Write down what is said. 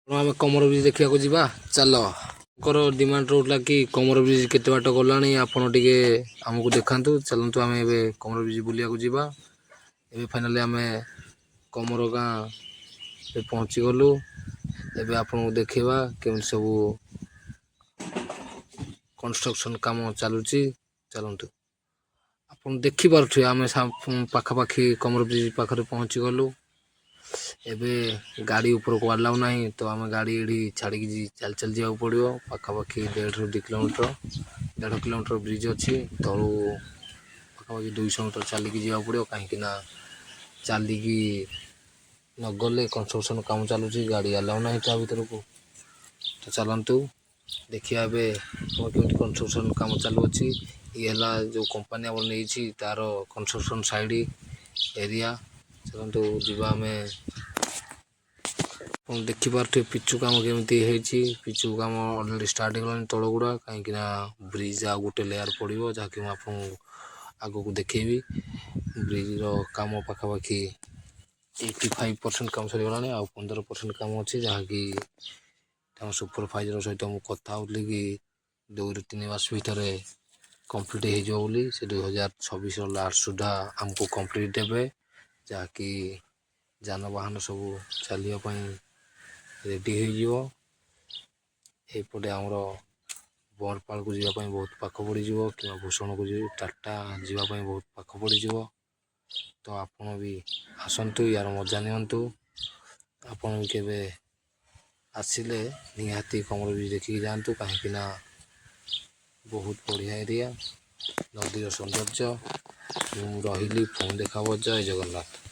आम कमर ब्रिज देखा जा चल डिमांड रोला कि कमर ब्रिज केते बाट गलानी आपण टिके आमको देखातु चलतु आम ए कमर ब्रिज बुलिया जावा ए फाइनाली आम कमर गाँ पहुँची गलु एबे आपन देखा केम सब कंस्ट्रक्शन काम चलुची चलतु आपन देखि पारे आम पाखापाखि कमर ब्रिज पाखे पहुँची गलु एबे गाड़ी ऊपर को अलाउ नहीं तो आम गाड़ी एडी छाड़ी चल चल जावा पड़ो पाखापाखि 1.5 किलोमीटर ब्रिज अच्छी तलू पाखापाखि 200 मीटर चलिकी जावा पड़ो कहीं चलिकी नगले कंस्ट्रक्शन काम चलुची गाड़ी अलाउ नहीं ता भर को तो चलतु देखिए केमती कंस्ट्रक्शन काम चलुची ये जो कंपनी आम नहीं तार कंस्ट्रक्शन साइड एरिया चलतु जीवा में देखिपे पिचु काम केमती पिचु काम अलरेडी स्टार्ट हो तल गुड़ा कहीं ब्रिज आ गोटे लेयर पड़ो जहाँकि मुझे आग को देखेबी ब्रिज काम पाखापाखि 85% काम सरीगला आ 15% काम अच्छी जहाँकि सुपरभाइजर सहित मुझे कथा होली कि 2-3 मास भर कंप्लीट हो से 2026 लास्ट सुधा आमको कंप्लीट देवे जहाँकि जानवाहन सब चलने रेडी होपटे आमर बरपाल को जावाई बहुत पाख पड़ कि भूषण को टाटा जावाई बहुत पाख पड़ तो आपण भी आसतु यार मजा नियंतु आपण भी केबे आसिले निहाती कमर भी देखिए जातु कहीं बहुत बढ़िया एरिया नदी सौंदर्य रही फोन देखा जय जगन्नाथ।